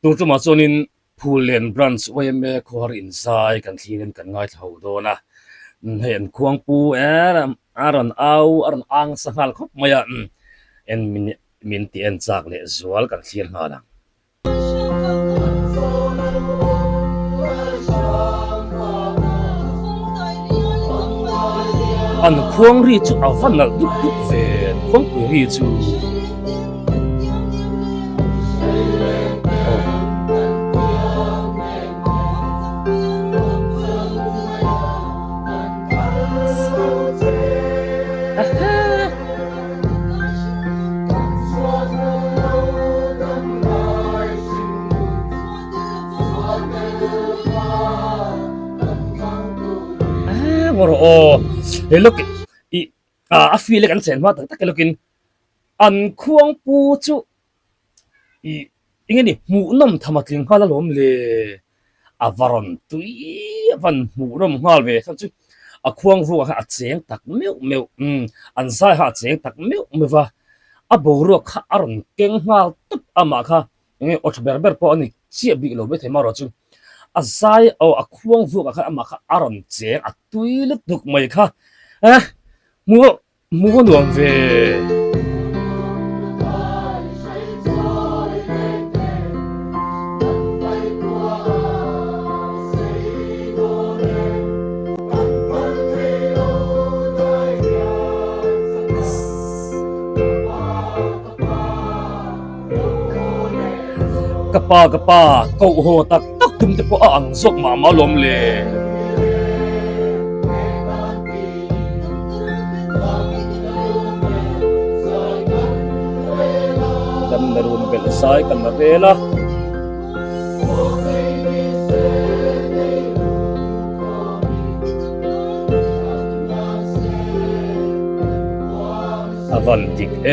ตูจุมาโซนินพูเลนบรันส์ไว้เมฆควารินไซกันทีนันกันง่ายเท่าโดนะเห็นควงปูอารันอังสังหารคบมายมินตีเอ็นจากเลสวลกันทีนหาดังอันควงรีจูอาฟันนัลดุกเวนควงปุรีจูโอ้เฮ้ยลูกอาฟีเล็กอันเซนว่าแต่ก็ลูกินอันควงปูจูงี้นี่หมูน้ำธรรมะลิงข้าละล้มเลยอาวารอนตุยวันหมูน้ำข้าเลยสักจุควงฟูข้าเสียงตักเมียวอันซ้ายข้าเสียงตักเมียวว่าบูรุข้าอารมณ์เก่งข้าตุ๊บอามาข้างี้อดเบอร์พออันนี้เชี่ยบิกโลเบทให้มารู้จุอาศัยเอาควงฟูข้าอามาข้าอารมณ์เจ๋งตุยลึกดุกไม่ข้ามูหนวมเวกะปาโกโหตักตุมจะปออังซกมาลมเลยกันมารุนเป็นสายกันมาเวลาอวันติกอ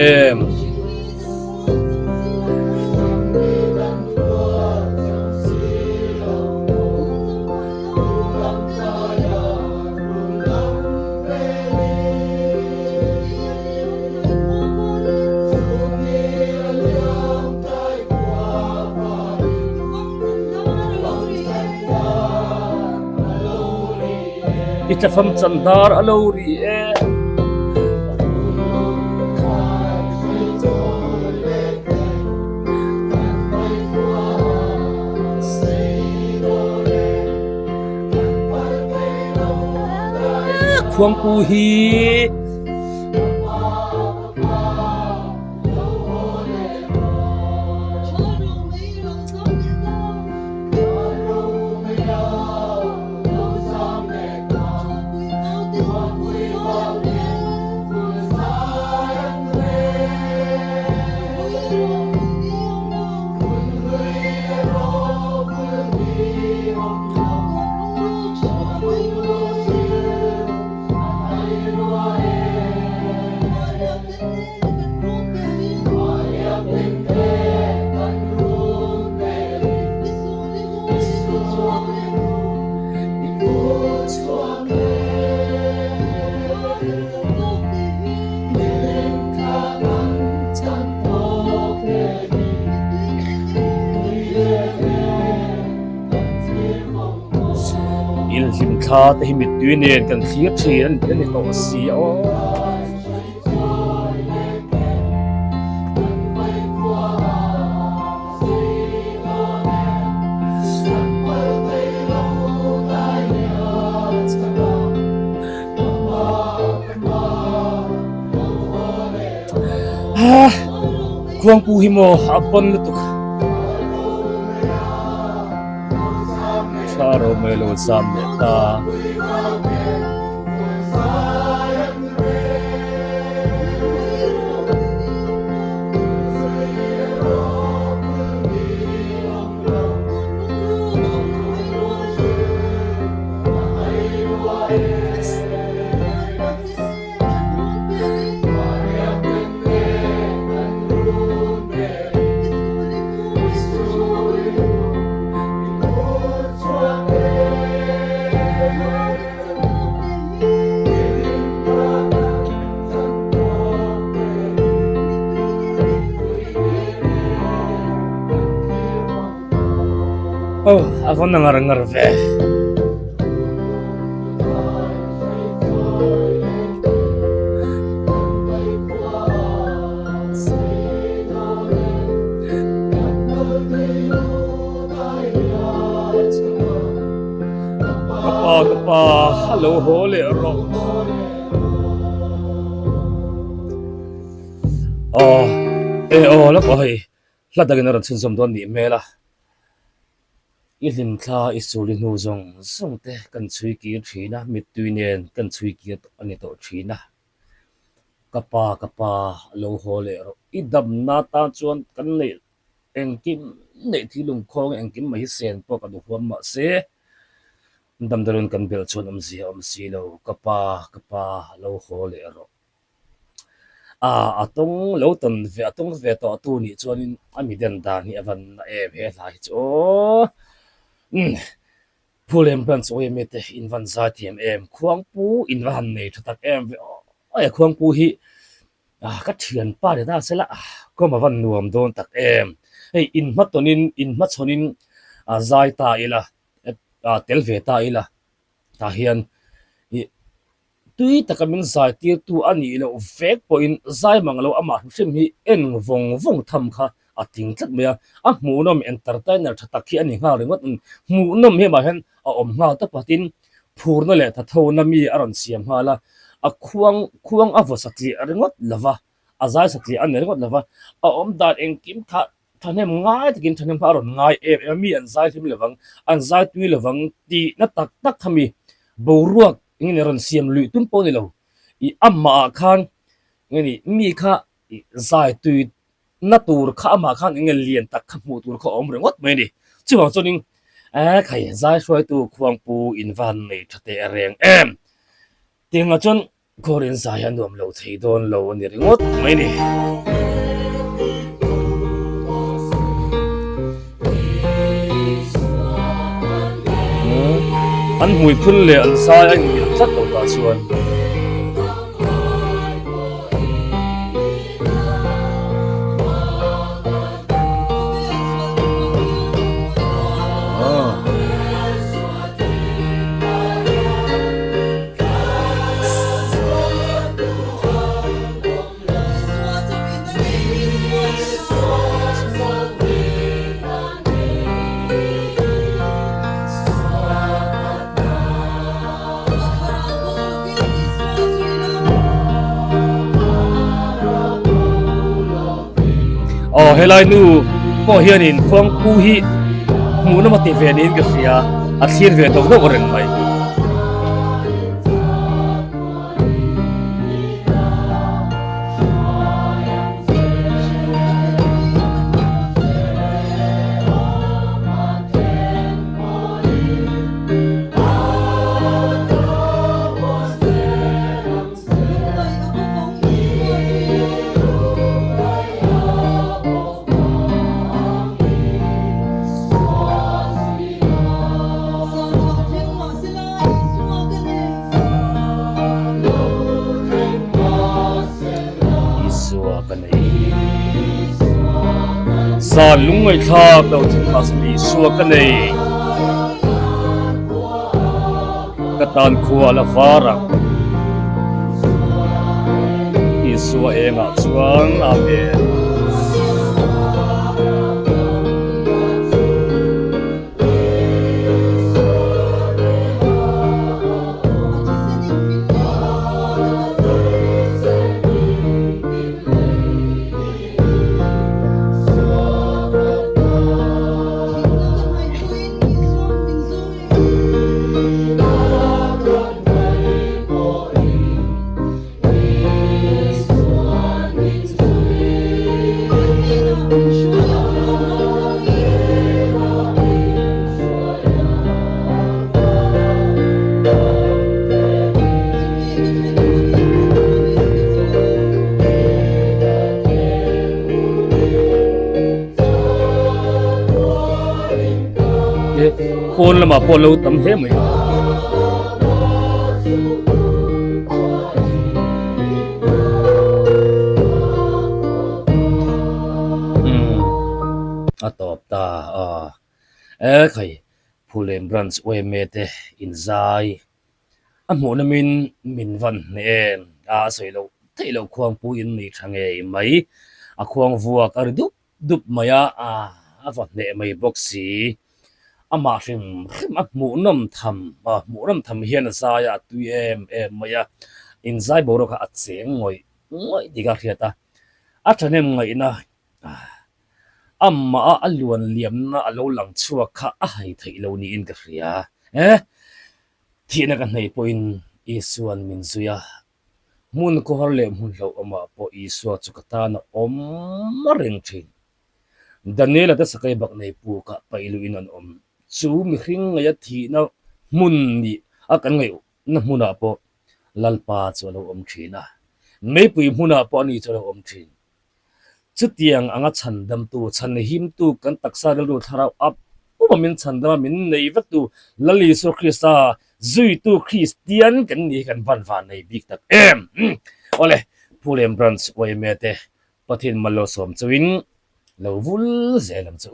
ิตาฟัมจันดาร์อโลรีควงปูฮีหิมคาแต่หิมิดด้วยเนียนกันเทียบเชียนเป็นตัวเสียควงปูหิโมอับปนตุกCaro melo sameta Oh, ako nangarangar ve. Kapa, hello hole ro. La ko hai. La dagin ran sin som don ni mela. Ilim tha isuli nu zong te kan chui ki thina mit tuinen kan chui ki ani to thina. Kapa lo hole ro. Idam na ta chuan kan nei engkim nei thilung khong engkim mai sen po ka du huam ma se. Damdarun kan bel chuan si lo kapa lo hole ro. Atong lo ton ve atong ve to tu ni chuan in ami den da ni avan e ve lai chu. Pulem ban so e mete in van za tm khuang pu in van nei thatak em ve ai khuang pu hi ka thian pa de da sela ko ma van nuam don tak em ei in matonin in ma chonin zai ta ila tel ve ta ila ta hian tui takamin zai tir tu ani lo vek po in zai manglo ama hrim hi en vong tham kha ating tlat me a mu nom entertainer thatak hi ani nga ringot mu nom he ma hen a om nga ta patin phurna le tha thona mi aron siam hala a khuang a vosakli ringot lava azai sakli an ringot lava a om dar engkim kha thanem ngai takin thanem aron ngai mi an zai him lewang an zai tui lewang ti na tak khami boruak ingin ron siam lui tum po ni lo I amma khan ngani mi kha zai tui natur kha ama khan ingel lian tak khamu tur kho om rengot mai ni chiwang choning khai zai shoi tu khuang pu in van nei thate reng em tinga chon korin zai an dom lo thei don lo ni rengot mai ni an mui phun le an sai an mi chat lo ta chuan helai nu po hianin khuang pu hi mu na mati venin ka sia a thir ve to do ren mai sa lungai thak lo thik khas mi suwa ka nei katan khuwa la fara iswa enga chuan ame pon lama pon lo tam he mai atop ta ไข่ผู้เล่นบรันส์เวเมเตอินไซหมูนมินวันเนี่ยสวยเราที่เราควงปูอินนี่ช่างไหมควงวัวก็ดุบมายวันเนี่ยไม่บอกสีมาชิมหมูน้ำทำเฮียนสายตุยมายอินไซบอกเราอัดเสียงงอยดีกันเฮียตาฉันเนี่ยงอยนะมาล้วนเลี้ยมนะเราหลังชัวข้าให้ไทยเรานี่อินกันเฮียที่นั่นกันในพอยน์อีส่วนมินซุยมุนก็ฮาร์เลมุนเรามาพออีส่วนจุกตานะมาเร่งชินดันนี่ละแต่สกายบักในปูกะไปลุยนันจูมีหิงยที่นะมุนนี่กันไงนะมุนาพอลัลปาจวเราชินนะไม่ปุยมุนาพอนี่จวเราชินจุดยังฉันดำตัวฉันหิมตัวกันตักซาเราทาราอับมินฉันดำมินในวัตถุลลิสุคริสตาจุยตัวคริสเตียนกันนี่กันวันในบิ๊กตักโอเลผู้เล่นบรันส์ไว้เมเตปะทินมาโลสมจวินเราวุ้ลเซลัมจู